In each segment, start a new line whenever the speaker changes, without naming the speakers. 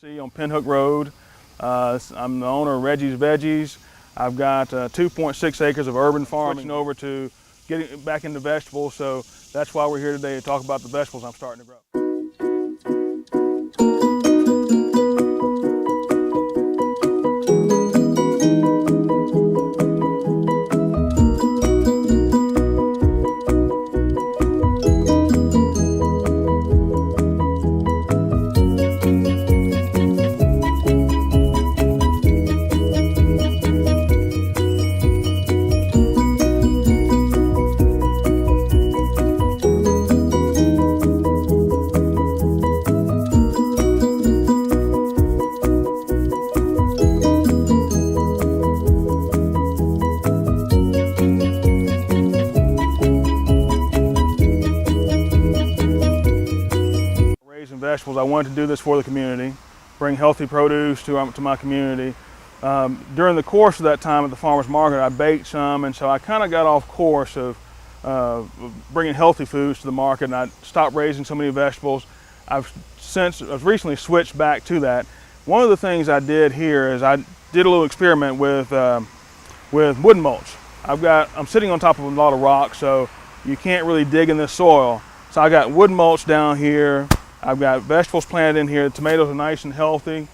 See on Pinhook Road. I'm the owner of Reggie's Veggies. I've got 2.6 acres of urban farming. Switching over to getting back into vegetables, so that's why we're here today to talk about the vegetables I'm starting to grow. Vegetables. I wanted to do this for the community, bring healthy produce to my community. During the course of that time at the farmer's market, I baked some, and so I kind of got off course of bringing healthy foods to the market, and I stopped raising so many vegetables. I've recently switched back to that. One of the things I did here is I did a little experiment with wooden mulch. I'm sitting on top of a lot of rocks, so you can't really dig in this soil. So I got wooden mulch down here. I've got vegetables planted in here. The tomatoes are nice and healthy.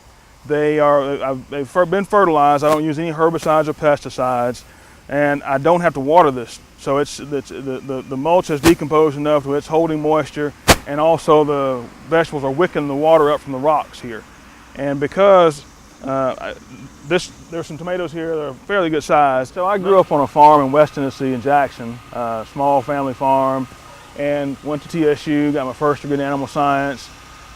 They've been fertilized. I don't use any herbicides or pesticides, and I don't have to water this. So the mulch has decomposed enough that it's holding moisture, and also the vegetables are wicking the water up from the rocks here. And because there's some tomatoes here that are fairly good size. So I grew up on a farm in West Tennessee in Jackson, small family farm, and went to TSU, got my first degree in animal science.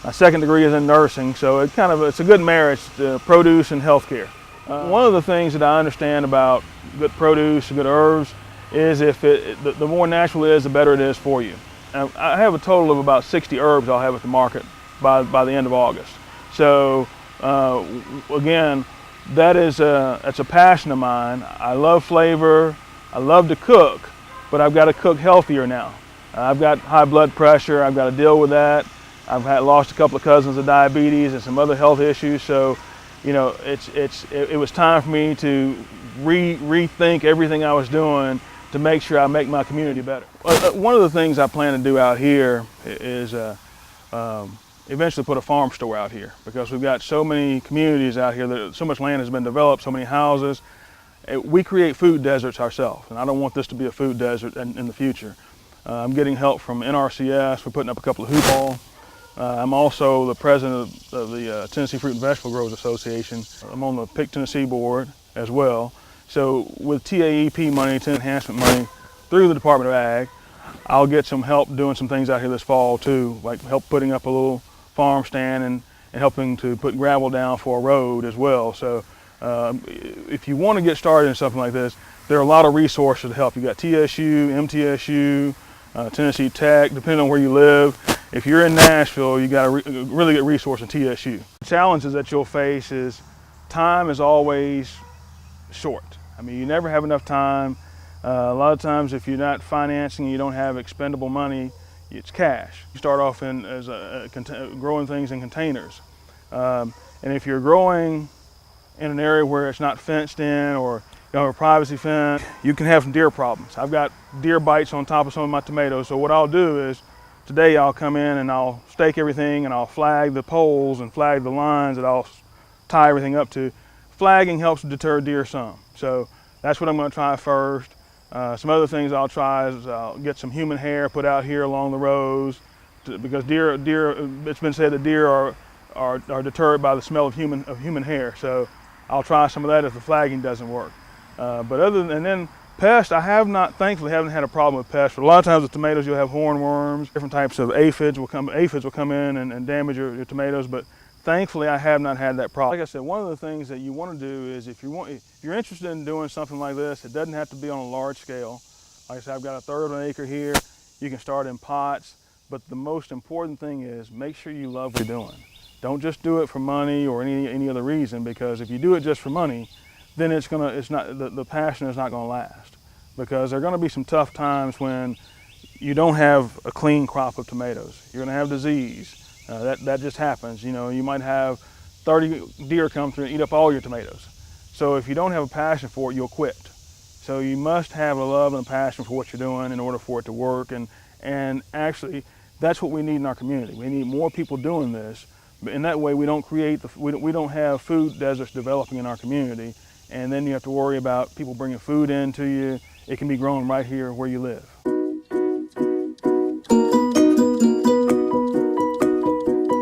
My second degree is in nursing, so it's a good marriage to produce and healthcare. One of the things that I understand about good produce and good herbs is the more natural it is, the better it is for you. And I have a total of about 60 herbs I'll have at the market by the end of August. So again, that's a passion of mine. I love flavor, I love to cook, but I've got to cook healthier now. I've got high blood pressure. I've got to deal with that. I've lost a couple of cousins of diabetes and some other health issues. So, you know, it was time for me to rethink everything I was doing to make sure I make my community better. One of the things I plan to do out here is eventually put a farm store out here, because we've got so many communities out here that so much land has been developed, so many houses. We create food deserts ourselves, and I don't want this to be a food desert in the future. I'm getting help from NRCS. We're putting up a couple of hoop halls. I'm also the president of the Tennessee Fruit and Vegetable Growers Association. I'm on the PIC Tennessee board as well. So with TAEP money, Tenant Enhancement money, through the Department of Ag, I'll get some help doing some things out here this fall too, like help putting up a little farm stand and helping to put gravel down for a road as well. So if you want to get started in something like this, there are a lot of resources to help. You got TSU, MTSU, Tennessee Tech, depending on where you live. If you're in Nashville, you got a really good resource in TSU. The challenges that you'll face is time is always short. I mean, you never have enough time. A lot of times, if you're not financing and you don't have expendable money, it's cash. You start off growing things in containers. And if you're growing in an area where it's not fenced in, or you have a privacy fence, you can have some deer problems. I've got deer bites on top of some of my tomatoes, so what I'll do is, today I'll come in and I'll stake everything and I'll flag the poles and flag the lines that I'll tie everything up to. Flagging helps deter deer some, so that's what I'm going to try first. Some other things I'll try is I'll get some human hair put out here along the rows, because deer, it's been said that deer are deterred by the smell of human hair, so I'll try some of that if the flagging doesn't work. And then pests, thankfully haven't had a problem with pests. But a lot of times with tomatoes, you'll have hornworms, different types of aphids will come in and damage your tomatoes, but thankfully I have not had that problem. Like I said, one of the things that you want to do is if you're interested in doing something like this, it doesn't have to be on a large scale. Like I said, I've got a third of an acre here. You can start in pots, but the most important thing is make sure you love what you're doing. Don't just do it for money or any other reason, because if you do it just for money, then the passion is not going to last, because there are going to be some tough times when you don't have a clean crop of tomatoes. You're going to have disease. That just happens. You know, you might have 30 deer come through and eat up all your tomatoes. So if you don't have a passion for it, you'll quit. So you must have a love and a passion for what you're doing in order for it to work. And actually, that's what we need in our community. We need more people doing this. But in that way, we don't create we don't have food deserts developing in our community. And then you have to worry about people bringing food in to you. It can be grown right here where you live.